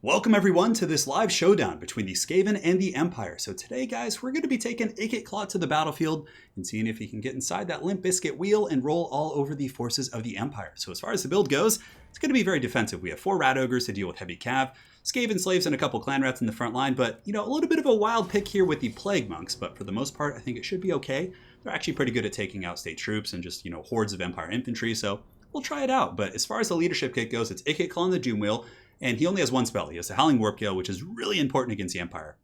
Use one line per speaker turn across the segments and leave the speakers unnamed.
Welcome everyone to this live showdown between the Skaven and the Empire. So today, guys, we're going to be taking Ikit to the battlefield and seeing if he can get inside that Limp Biscuit wheel and roll all over the forces of the Empire. So as far as the build goes, it's going to be very defensive. We have 4 Rat Ogres to deal with heavy cav, Skaven slaves, and a couple clan rats in the front line. But, a little bit of a wild pick here with the Plague Monks. But for the most part, I think it should be okay. They're actually pretty good at taking out state troops and just, hordes of Empire infantry. So we'll try it out. But as far as the leadership kit goes, it's Ikit on the Doom Wheel. And he only has one spell. He has the Howling Warp Gale, which is really important against the Empire.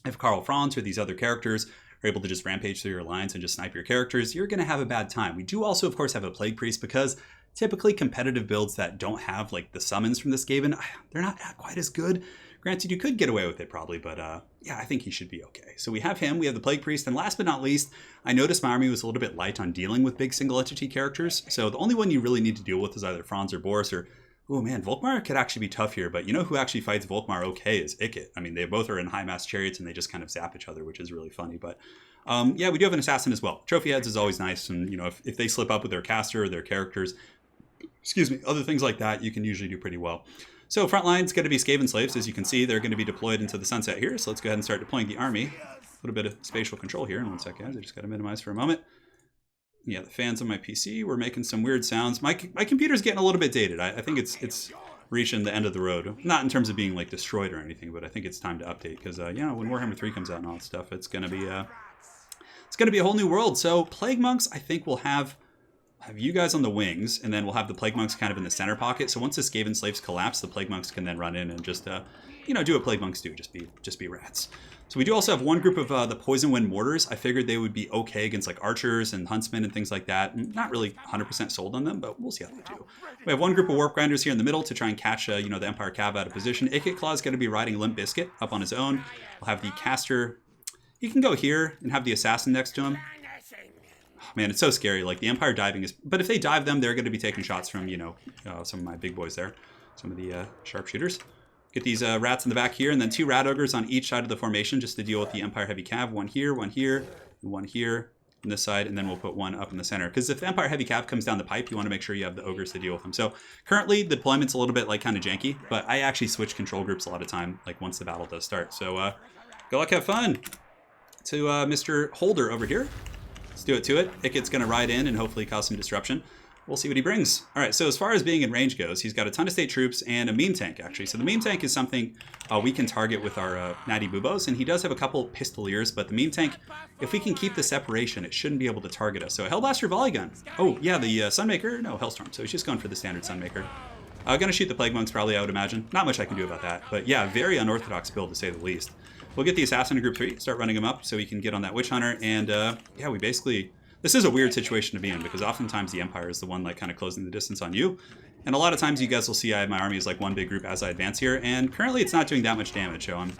If Karl Franz or these other characters are able to just rampage through your lines and just snipe your characters, you're going to have a bad time. We do also, of course, have a Plague Priest because typically competitive builds that don't have like the summons from the Skaven, they're not quite as good. Granted, you could get away with it probably, but yeah, I think he should be okay. So we have him, we have the Plague Priest, and last but not least, I noticed my army was a little bit light on dealing with big single entity characters. So the only one you really need to deal with is either Franz or Boris or oh man, Volkmar could actually be tough here, but you know who actually fights Volkmar okay is Ikit. I mean, they both are in high mass chariots and they just kind of zap each other, which is really funny. But yeah, we do have an assassin as well. Trophy heads is always nice, and if they slip up with their caster or their characters, other things like that, you can usually do pretty well. So front line's going to be Skaven slaves. As you can see, they're going to be deployed into the sunset here. So let's go ahead and start deploying the army. A little bit of spatial control here in 1 second, guys. I just got to minimize for a moment. Yeah, the fans on my PC were making some weird sounds. My computer's getting a little bit dated. I think it's reaching the end of the road. Not in terms of being like destroyed or anything, but I think it's time to update because when Warhammer 3 comes out and all that stuff, it's gonna be a whole new world. So Plague Monks, I think we'll have you guys on the wings, and then we'll have the Plague Monks kind of in the center pocket. So once the Skaven slaves collapse, the Plague Monks can then run in and just do what Plague Monks do, just be rats. So we do also have one group of the Poison Wind Mortars. I figured they would be okay against like archers and huntsmen and things like that. Not really 100% sold on them, but we'll see how they do. We have one group of Warp Grinders here in the middle to try and catch the Empire Cav out of position. Ikit Claw is going to be riding Limp Biscuit up on his own. We'll have the caster. He can go here and have the assassin next to him. Oh, man, it's so scary. Like the Empire diving is, but if they dive them, they're going to be taking shots from some of my big boys there, some of the sharpshooters. Get these rats in the back here, and then 2 Rat Ogres on each side of the formation just to deal with the Empire Heavy Cav. One here, and one here on this side, and then we'll put one up in the center. Because if the Empire Heavy Cav comes down the pipe, you want to make sure you have the Ogres to deal with them. So currently, the deployment's a little bit like kind of janky, but I actually switch control groups a lot of time, like once the battle does start. So good luck, have fun. To Mr. Holder over here. Let's do it to it. Ikit's going to ride in and hopefully cause some disruption. We'll see what he brings. All right, so as far as being in range goes, he's got a ton of state troops and a meme tank, actually. So the meme tank is something we can target with our Natty Bubos, and he does have a couple pistoliers, but the meme tank, if we can keep the separation, it shouldn't be able to target us. So a Hellblaster Volley Gun. Oh, yeah, the Sunmaker? No, Hellstorm. So he's just going for the standard Sunmaker. Gonna shoot the Plague Monks, probably, I would imagine. Not much I can do about that, but yeah, very unorthodox build, to say the least. We'll get the Assassin in Group 3, start running him up so he can get on that Witch Hunter, and yeah, we basically... This is a weird situation to be in because oftentimes the Empire is the one like kind of closing the distance on you. And a lot of times you guys will see I have my army as like one big group as I advance here. And currently it's not doing that much damage, so I'm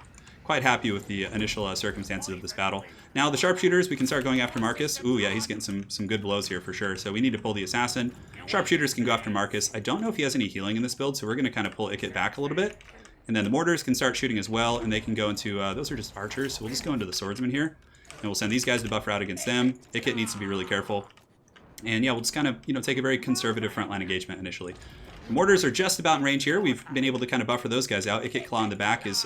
quite happy with the initial circumstances of this battle. Now the sharpshooters, we can start going after Marcus. Ooh, yeah, he's getting some good blows here for sure. So we need to pull the assassin. Sharpshooters can go after Marcus. I don't know if he has any healing in this build, so we're going to kind of pull Ikit back a little bit. And then the mortars can start shooting as well, and they can go into, those are just archers, so we'll just go into the swordsmen here. And we'll send these guys to buffer out against them. Ikit needs to be really careful. And yeah, we'll just kind of, take a very conservative frontline engagement initially. The mortars are just about in range here. We've been able to kind of buffer those guys out. Ikit Claw in the back is,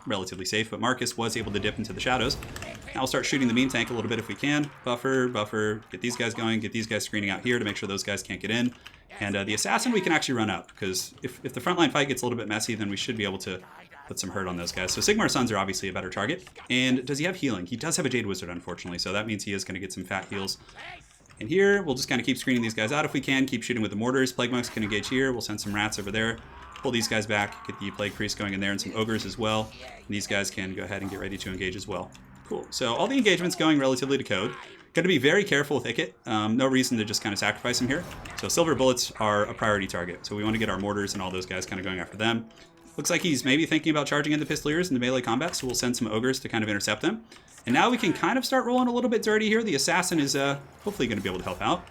relatively safe, but Marcus was able to dip into the shadows. Now we'll start shooting the meme tank a little bit if we can. Buffer, get these guys going, get these guys screening out here to make sure those guys can't get in. And the assassin we can actually run up, because if the frontline fight gets a little bit messy, then we should be able to put some hurt on those guys. So Sigmar's Sons are obviously a better target. And does he have healing? He does have a Jade Wizard, unfortunately, so that means he is going to get some fat heals. And here, we'll just kind of keep screening these guys out if we can, keep shooting with the mortars. Plague Monks can engage here. We'll send some rats over there, pull these guys back, get the Plague Priest going in there, and some Ogres as well. And these guys can go ahead and get ready to engage as well. Cool. So all the engagements going relatively to code. Got to be very careful with Ikit. No reason to just kind of sacrifice him here. So silver bullets are a priority target. So we want to get our mortars and all those guys kind of going after them. Looks like he's maybe thinking about charging in the pistoliers into melee combat, so we'll send some ogres to kind of intercept them. And now we can kind of start rolling a little bit dirty here. The assassin is hopefully going to be able to help out.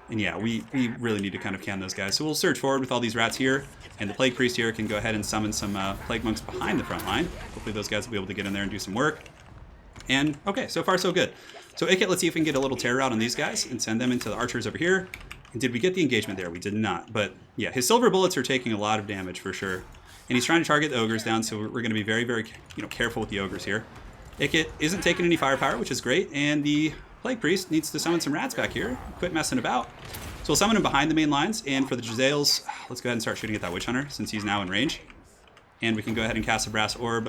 And yeah, we really need to kind of can those guys. So we'll surge forward with all these rats here. And the Plague Priest here can go ahead and summon some Plague Monks behind the front line. Hopefully those guys will be able to get in there and do some work. And okay, so far so good. So Ikit, let's see if we can get a little terror out on these guys and send them into the archers over here. And did we get the engagement there? We did not. But yeah, his silver bullets are taking a lot of damage for sure. And he's trying to target the ogres down, so we're going to be very, very careful with the ogres here. Ikit isn't taking any firepower, which is great, and the Plague Priest needs to summon some rats back here. Quit messing about. So we'll summon him behind the main lines, and for the Jezzails, let's go ahead and start shooting at that Witch Hunter, since he's now in range. And we can go ahead and cast a Brass Orb.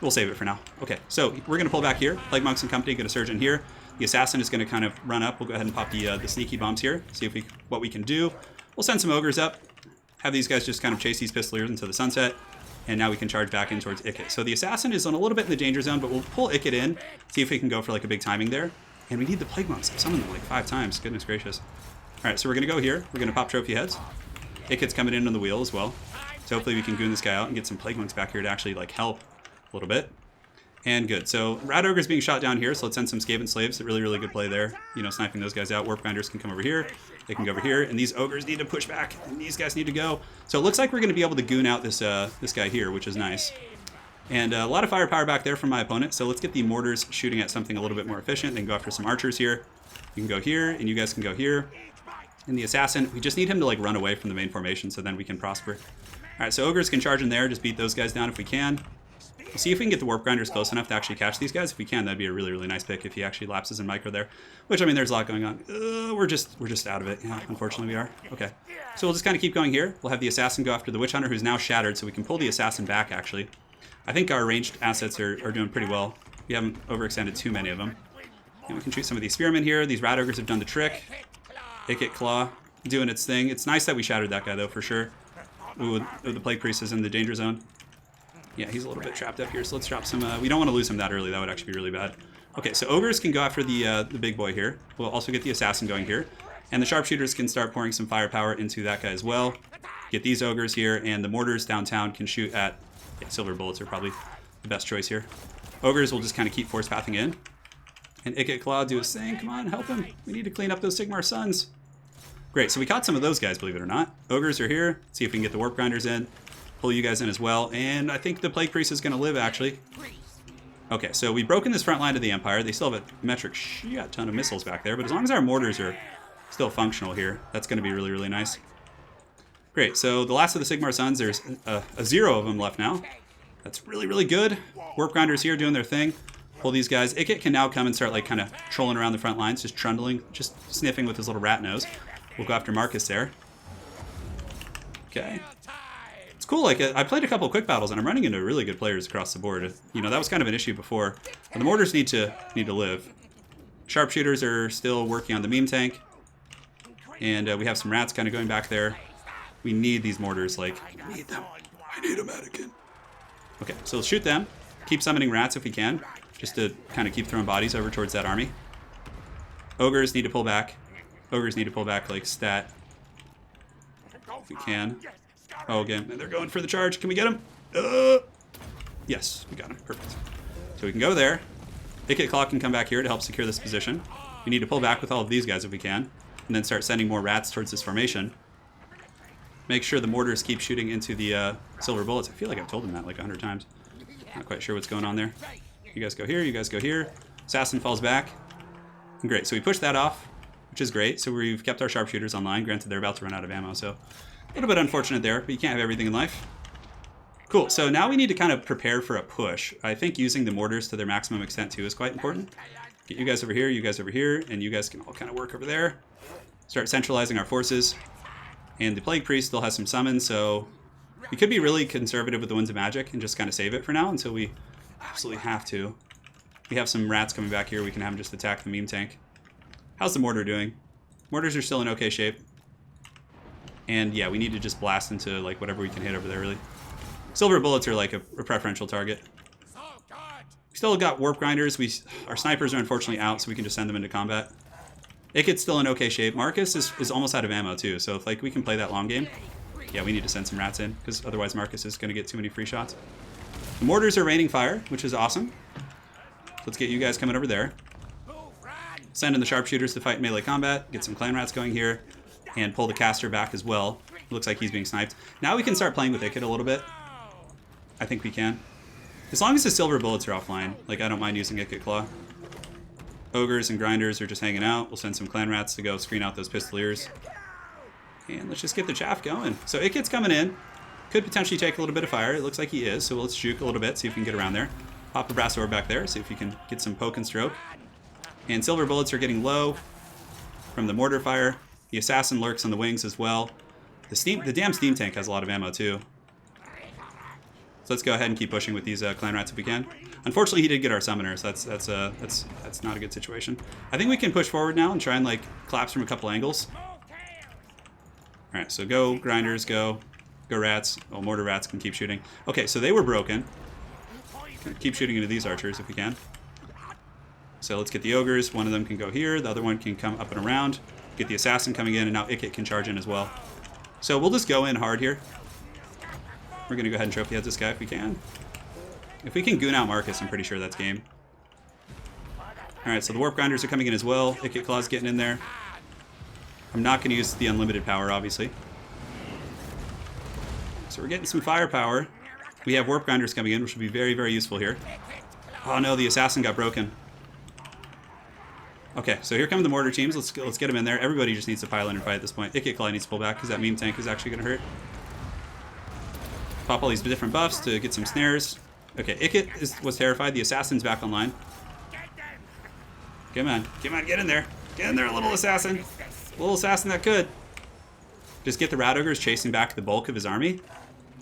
We'll save it for now. Okay, so we're going to pull back here. Plague Monks and Company, get a Surge in here. The Assassin is going to kind of run up. We'll go ahead and pop the sneaky bombs here, see if what we can do. We'll send some ogres up, have these guys just kind of chase these pistoliers into the sunset, and now we can charge back in towards Ikit. So the Assassin is on a little bit in the danger zone, but we'll pull Ikit in, see if we can go for like a big timing there. And we need the Plague Monks. I've summoned them like 5 times. Goodness gracious. All right, so we're going to go here. We're going to pop trophy heads. Ikit's coming in on the wheel as well. So hopefully we can goon this guy out and get some Plague Monks back here to actually like help a little bit. And good. So Rat Ogre's being shot down here, so let's send some Skaven Slaves. Really, really good play there. Sniping those guys out. Warp Grinders can come over here. They can go over here. And these Ogres need to push back. And these guys need to go. So it looks like we're going to be able to goon out this guy here, which is nice. And a lot of firepower back there from my opponent. So let's get the Mortars shooting at something a little bit more efficient. Then go after some Archers here. You can go here, and you guys can go here. And the Assassin, we just need him to like run away from the main formation so then we can prosper. All right, so Ogres can charge in there. Just beat those guys down if we can. We'll see if we can get the Warp Grinders close enough to actually catch these guys. If we can, that'd be a really, really nice pick if he actually lapses in micro there. Which, I mean, there's a lot going on. We're just out of it. Yeah, unfortunately we are. Okay. So we'll just kind of keep going here. We'll have the Assassin go after the Witch Hunter, who's now shattered, so we can pull the Assassin back, actually. I think our ranged assets are doing pretty well. We haven't overextended too many of them. And we can shoot some of these Spearmen here. These Rat Ogres have done the trick. Ikit Claw doing its thing. It's nice that we shattered that guy, though, for sure. Ooh, the Plague Priest is in the danger zone. Yeah, he's a little bit trapped up here, so let's drop some... we don't want to lose him that early. That would actually be really bad. Okay, so Ogres can go after the big boy here. We'll also get the Assassin going here. And the Sharpshooters can start pouring some firepower into that guy as well. Get these Ogres here, and the Mortars downtown can shoot at... Yeah, Silver Bullets are probably the best choice here. Ogres will just kind of keep force pathing in. And Ikit Claw do his thing. Come on, help him. We need to clean up those Sigmar Suns. Great, so we caught some of those guys, believe it or not. Ogres are here. Let's see if we can get the Warp Grinders in. Pull you guys in as well. And I think the Plague Priest is going to live, actually. Okay, so we've broken this front line of the Empire. They still have a metric ton of missiles back there, but as long as our mortars are still functional here, that's going to be really, really nice. Great, so the last of the Sigmar Suns, there's a 0 of them left now. That's really, really good. Warp Grinders here doing their thing. Pull these guys. Ikit can now come and start like kind of trolling around the front lines, just trundling, just sniffing with his little rat nose. We'll go after Marcus there. Okay. It's cool, like I played a couple of quick battles and I'm running into really good players across the board. That was kind of an issue before. And the mortars need to live. Sharpshooters are still working on the meme tank. And we have some rats kind of going back there. We need these mortars, like, I need them. I need them, Anakin. Okay, so let's shoot them. Keep summoning rats if we can, just to kind of keep throwing bodies over towards that army. Ogres need to pull back. Ogres need to pull back like stat. If we can. Oh, again, they're going for the charge. Can we get them? Yes, we got him. Perfect. So we can go there. Ikit Claw can come back here to help secure this position. We need to pull back with all of these guys if we can, and then start sending more rats towards this formation. Make sure the mortars keep shooting into the silver bullets. I feel like I've told them that like 100 times. Not quite sure what's going on there. You guys go here, you guys go here. Assassin falls back. Great, so we pushed that off, which is great. So we've kept our sharpshooters online. Granted, they're about to run out of ammo, so a little bit unfortunate there, but you can't have everything in life. Cool, so now we need to kind of prepare for a push. I think using the mortars to their maximum extent too is quite important. Get you guys over here, you guys over here, and you guys can all kind of work over there. Start centralizing our forces. And the Plague Priest still has some summons, so we could be really conservative with the Winds of Magic and just kind of save it for now until we absolutely have to. We have some rats coming back here. We can have them just attack the meme tank. How's the mortar doing? Mortars are still in okay shape. And yeah, we need to just blast into like whatever we can hit over there, really. Silver bullets are like a preferential target. We still got Warp Grinders. Our snipers are unfortunately out, so we can just send them into combat. Ikit's still in okay shape. Marcus is almost out of ammo too, so if like we can play that long game, yeah, we need to send some rats in, because otherwise Marcus is going to get too many free shots. The mortars are raining fire, which is awesome. Let's get you guys coming over there. Send in the sharpshooters to fight melee combat, get some clan rats going here, and pull the caster back as well. Looks like he's being sniped. Now we can start playing with Ikit a little bit. I think we can. As long as the silver bullets are offline, like I don't mind using Ikit Claw. Ogres and grinders are just hanging out. We'll send some clan rats to go screen out those pistoliers. And let's just get the chaff going. So Ikit's coming in. Could potentially take a little bit of fire. It looks like he is, so let's juke a little bit, see if we can get around there. Pop a brass orb back there, see if we can get some poke and stroke. And silver bullets are getting low from the mortar fire. The assassin lurks on the wings as well. The damn steam tank has a lot of ammo too. So let's go ahead and keep pushing with these clan rats if we can. Unfortunately, he did get our summoner, so that's not a good situation. I think we can push forward now and try and like collapse from a couple angles. All right, so go grinders, go rats. Oh, mortar rats can keep shooting. Okay, so they were broken. Keep shooting into these archers if we can. So let's get the ogres. One of them can go here. The other one can come up and around. Get the assassin coming in, and now Ikit can charge in as well. So we'll just go in hard here. We're going to go ahead and trophy heads this guy if we can. If we can goon out Marcus, I'm pretty sure that's game. Alright, so the warp grinders are coming in as well. Ikit Claw's getting in there. I'm not going to use the unlimited power, obviously. So we're getting some firepower. We have warp grinders coming in, which will be very, very useful here. Oh no, the assassin got broken. Okay, so here come the mortar teams. Let's get them in there. Everybody just needs to pile in and fight at this point. Ikit Claw needs to pull back because that meme tank is actually going to hurt. Pop all these different buffs to get some snares. Okay, Ikit was terrified. The assassin's back online. Come on, get in there. Get in there, little assassin. Little assassin that could. Just get the rat ogres chasing back the bulk of his army.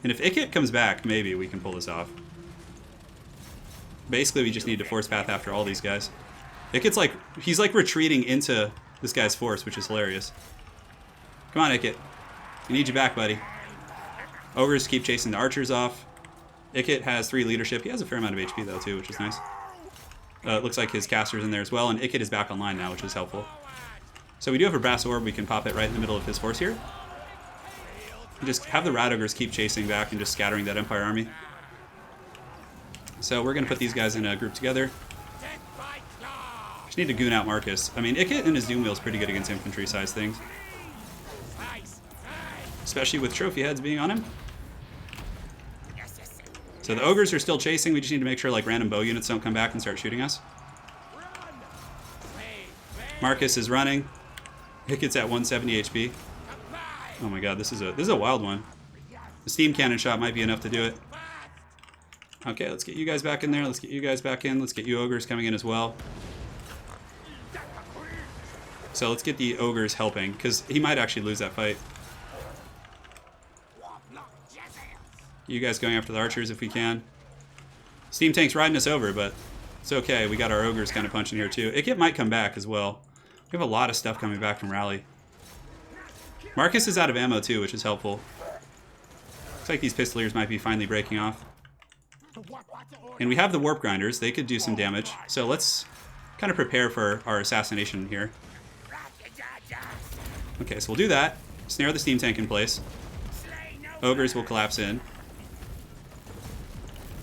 And if Ikit comes back, maybe we can pull this off. Basically, we just need to force path after all these guys. Ikit's like, he's like retreating into this guy's force, which is hilarious. Come on, Ikit. We need you back, buddy. Ogres keep chasing the archers off. Ikit has 3 leadership. He has a fair amount of HP, though, too, which is nice. It looks like his caster's in there as well, and Ikit is back online now, which is helpful. So we do have a brass orb. We can pop it right in the middle of his force here. And just have the rat ogres keep chasing back and just scattering that Empire army. So we're going to put these guys in a group together. Just need to goon out Marcus. I mean, Ikit and his Doom Wheel is pretty good against infantry-sized things. Especially with trophy heads being on him. So the ogres are still chasing. We just need to make sure like random bow units don't come back and start shooting us. Marcus is running. Ikit's at 170 HP. Oh my god, this is a wild one. The steam cannon shot might be enough to do it. Okay, let's get you guys back in there. Let's get you guys back in. Let's get you ogres coming in as well. So let's get the ogres helping, because he might actually lose that fight. You guys going after the archers if we can. Steam tank's riding us over, but it's okay. We got our ogres kind of punching here too. Ikit might come back as well. We have a lot of stuff coming back from rally. Marcus is out of ammo too, which is helpful. Looks like these pistoliers might be finally breaking off. And we have the warp grinders. They could do some damage. So let's kind of prepare for our assassination here. Okay, so we'll do that. Snare the steam tank in place. Ogres will collapse in.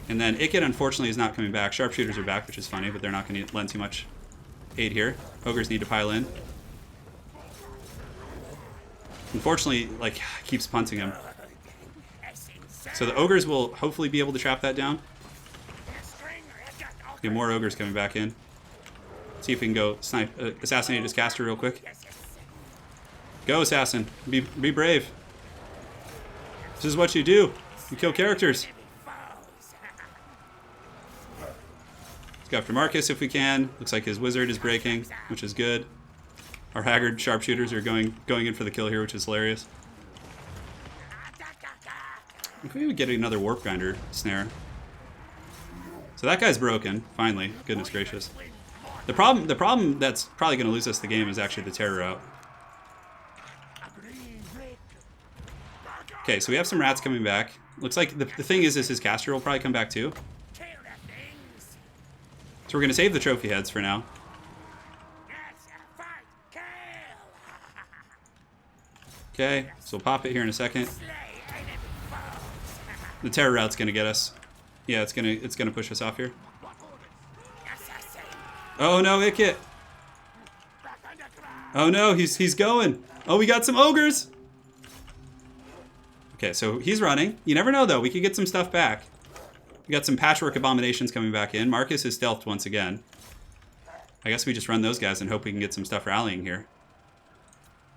And then Ikit, unfortunately, is not coming back. Sharpshooters are back, which is funny, but they're not going to lend too much aid here. Ogres need to pile in. Unfortunately, like, keeps punting him. So the ogres will hopefully be able to trap that down. Get more ogres coming back in. See if we can go assassinate his caster real quick. Go, assassin. Be brave. This is what you do. You kill characters. Let's go after Marcus if we can. Looks like his wizard is breaking, which is good. Our haggard sharpshooters are going in for the kill here, which is hilarious. If we would get another warp grinder snare. So that guy's broken, finally. Goodness gracious. The problem that's probably going to lose us the game is actually the terror route. Okay, so we have some rats coming back. Looks like the thing is his caster will probably come back too. So we're going to save the trophy heads for now. Okay, so we'll pop it here in a second. The terror route's going to get us. Yeah, it's gonna push us off here. Oh no, Ikit! Oh no, he's going. Oh, we got some ogres. Okay, so he's running. You never know though. We could get some stuff back. We got some patchwork abominations coming back in. Marcus is stealthed once again. I guess we just run those guys and hope we can get some stuff rallying here.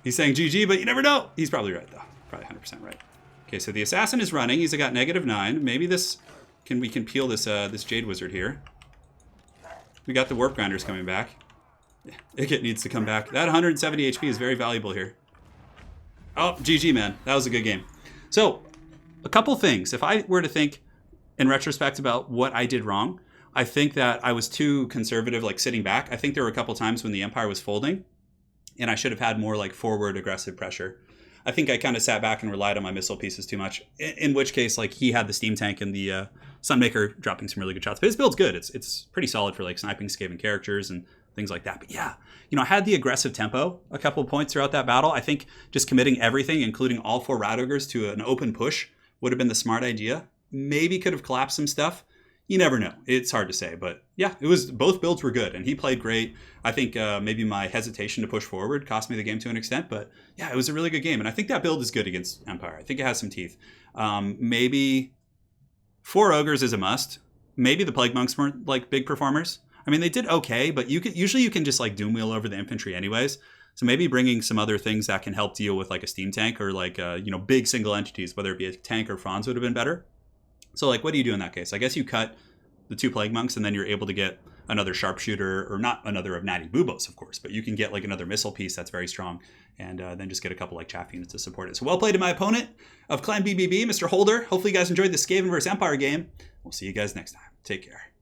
He's saying GG, but you never know. He's probably right though. Probably 100% right. Okay, so the assassin is running. He's got -9. Maybe we can peel this this Jade Wizard here. We got the Warp Grinders coming back. Ikit needs to come back. That 170 HP is very valuable here. Oh, GG, man. That was a good game. So, a couple things. If I were to think in retrospect about what I did wrong, I think that I was too conservative, like sitting back. I think there were a couple times when the Empire was folding, and I should have had more like forward aggressive pressure. I think I kind of sat back and relied on my missile pieces too much, in which case, like, he had the Steam Tank and the Sunmaker dropping some really good shots. But his build's good. It's pretty solid for, like, sniping Skaven characters and things like that. But yeah, I had the aggressive tempo a couple of points throughout that battle. I think just committing everything, including all 4 Rat Ogres, to an open push would have been the smart idea. Maybe could have collapsed some stuff. You never know. It's hard to say, but yeah, both builds were good, and he played great. I think maybe my hesitation to push forward cost me the game to an extent, but yeah, it was a really good game, and I think that build is good against Empire. I think it has some teeth. Maybe 4 Ogres is a must. Maybe the Plague Monks weren't like big performers. I mean, they did okay, but usually you can just like doom wheel over the infantry anyways. So maybe bringing some other things that can help deal with like a Steam Tank or like big single entities, whether it be a tank or Franz, would have been better. So, like, what do you do in that case? I guess you cut the 2 Plague Monks, and then you're able to get another Sharpshooter, or not another of Natty Bubos, of course, but you can get, like, another missile piece that's very strong, and then just get a couple, like, chaff units to support it. So, well played to my opponent of Clan BBB, Mr. Holder. Hopefully you guys enjoyed the Skaven vs. Empire game. We'll see you guys next time. Take care.